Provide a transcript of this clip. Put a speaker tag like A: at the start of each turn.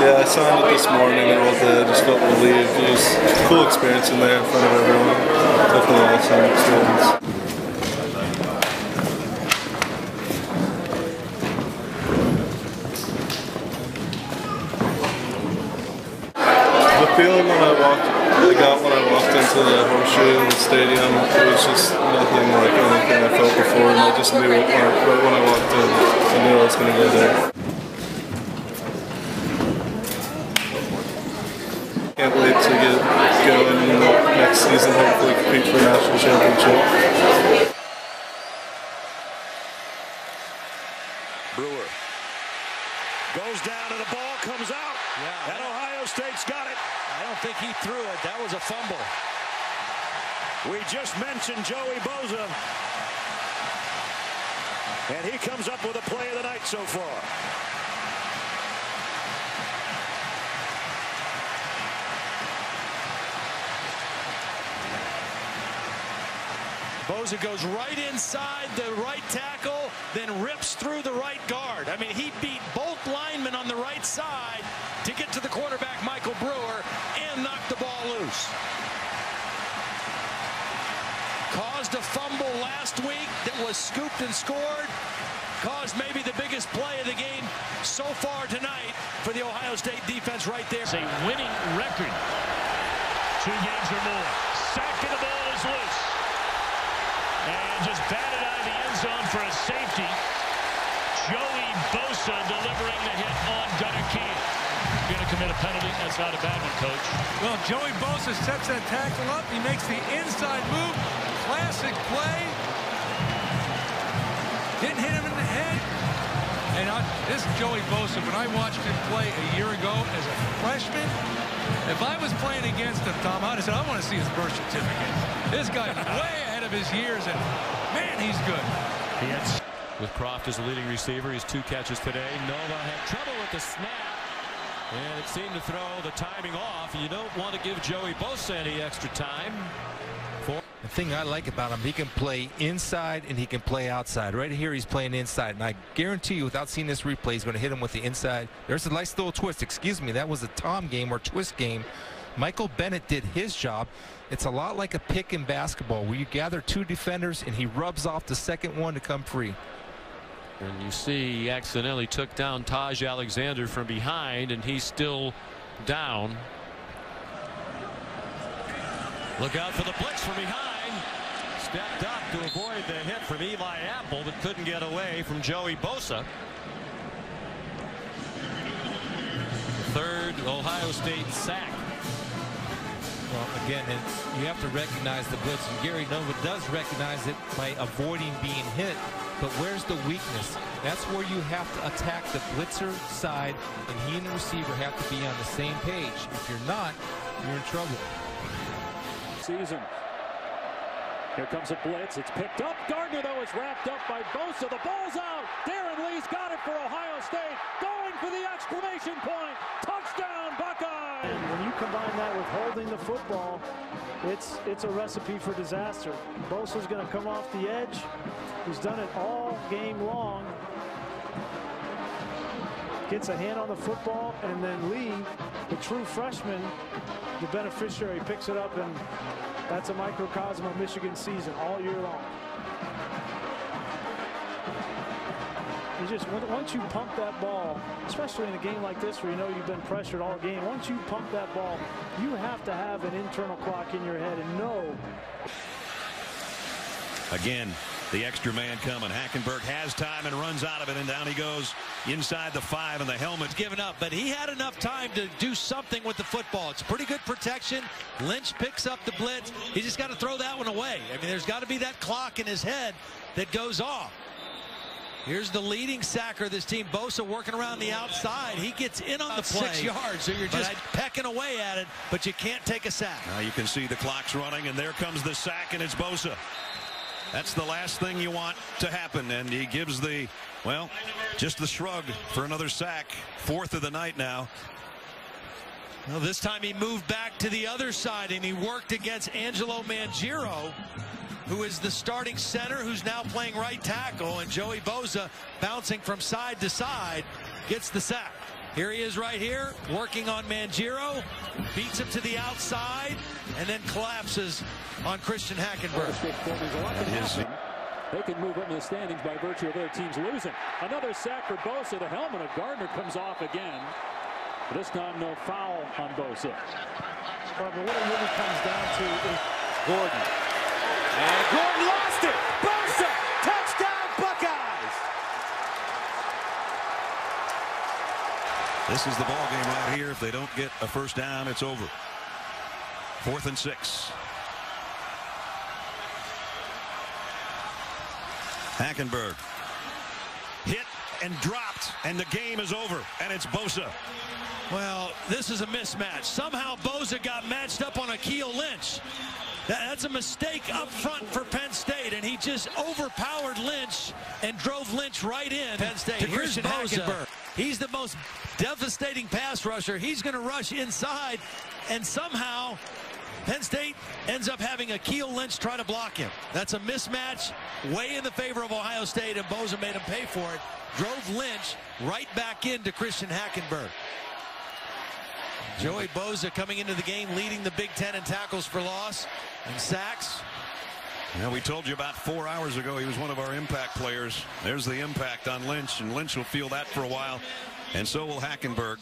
A: Yeah, I signed it this morning and all day. I just felt relieved. It was a cool experience in there in front of everyone. Definitely an awesome experience. The feeling I got when I walked into the horseshoe in the stadium, it was just nothing like anything I felt before, and I just knew it right when I walked in. I knew I was going to go there. Can't wait to get going in the next season, hopefully compete for a national championship.
B: Brewer goes down and the ball comes out.
C: Yeah,
B: and Ohio State's got it.
C: I don't think he threw it. That was a fumble.
B: We just mentioned Joey Bosa. And he comes up with a play of the night so far.
C: Bosa goes right inside the right tackle, then rips through the right guard. I mean, he beat both linemen on the right side to get to the quarterback, Michael Brewer, and knocked the ball loose. Caused a fumble last week that was scooped and scored. Caused maybe the biggest play of the game so far tonight for the Ohio State defense right there.
D: It's a winning record. 2 games or more. Sacked and the ball is loose. And just batted out of the end zone for a safety. Joey Bosa delivering the hit on Gunnar Key. Going to commit a penalty. That's not a bad one, Coach.
E: Well, Joey Bosa sets that tackle up. He makes the inside move. Classic play. Didn't hit him in the head. And this is Joey Bosa. When I watched him play a year ago as a freshman, if I was playing against him, Tom, I'd have said, I want to see his birth certificate. This guy's way ahead of his years, and man, he's good.
D: With Croft as the leading receiver, he's 2 catches today. Nova had trouble with the snap, and it seemed to throw the timing off. You don't want to give Joey Bosa any extra time.
F: The thing I like about him, he can play inside and he can play outside. Right here, he's playing inside, and I guarantee you, without seeing this replay, he's going to hit him with the inside. There's a nice little twist. Excuse me, that was a Tom game or twist game. Michael Bennett did his job. It's a lot like a pick in basketball where you gather 2 defenders and he rubs off the second one to come free.
D: And you see he accidentally took down Taj Alexander from behind, and he's still down. Look out for the blitz from behind. Stepped up to avoid the hit from Eli Apple, but couldn't get away from Joey Bosa. Third Ohio State sack.
F: Well, again, you have to recognize the blitz, and Gary Nova does recognize it by avoiding being hit. But where's the weakness? That's where you have to attack the blitzer side, and he and the receiver have to be on the same page. If you're not, you're in trouble.
G: Season. Here comes a blitz. It's picked up. Gardner, though, is wrapped up by Bosa. The ball's out. Darren Lee's got it for Ohio State. Going for the exclamation point. Touchdown, Buckeyes!
H: And when you combine that with holding the football, it's a recipe for disaster. Bosa's going to come off the edge. He's done it all game long. Gets a hand on the football, and then Lee, the true freshman, the beneficiary, picks it up, and that's a microcosm of Michigan season all year long. You just, once you pump that ball, especially in a game like this where you know you've been pressured all game, once you pump that ball, you have to have an internal clock in your head and know.
B: Again, the extra man coming. Hackenberg has time and runs out of it, and down he goes inside the 5, and the helmet's
C: given up, but he had enough time to do something with the football. It's pretty good protection. Lynch picks up the blitz. He just got to throw that one away. I mean, there's got to be that clock in his head that goes off. Here's the leading sacker of this team, Bosa, working around the outside. He gets in on the play. 6 yards, so you're just pecking away at it, but you can't take a sack.
B: Now you can see the clock's running, and there comes the sack, and it's Bosa. That's the last thing you want to happen, and he gives the, well, just the shrug for another sack. 4th of the night now.
C: Well, this time he moved back to the other side, and he worked against Angelo Mangiro, who is the starting center, who's now playing right tackle, and Joey Bosa bouncing from side to side gets the sack. Here he is right here, working on Mangiero, beats him to the outside, and then collapses on Christian Hackenberg.
G: They can move up in the standings by virtue of their teams losing. Another sack for Bosa. The helmet of Gardner comes off again. This time no foul on Bosa.
H: But what it really comes down to is Gordon. And Gordon lost it. Bosa, touchdown Buckeyes.
B: This is the ball game right here. If they don't get a first down, it's over. 4th and 6. Hackenberg hit and dropped, and the game is over, and it's Bosa.
C: Well, this is a mismatch. Somehow Bosa got matched up on Akeel Lynch. That's a mistake up front for Penn State, and he just overpowered Lynch and drove Lynch right in. Penn State. Here's Bosa. He's the most devastating pass rusher. He's going to rush inside, and somehow Penn State ends up having Akeel Lynch try to block him. That's a mismatch way in the favor of Ohio State, and Bosa made him pay for it. Drove Lynch right back into Christian Hackenberg. Joey Bosa coming into the game leading the Big Ten in tackles for loss and sacks.
B: Now, we told you about 4 hours ago he was one of our impact players. There's the impact on Lynch, and Lynch will feel that for a while, and so will Hackenberg.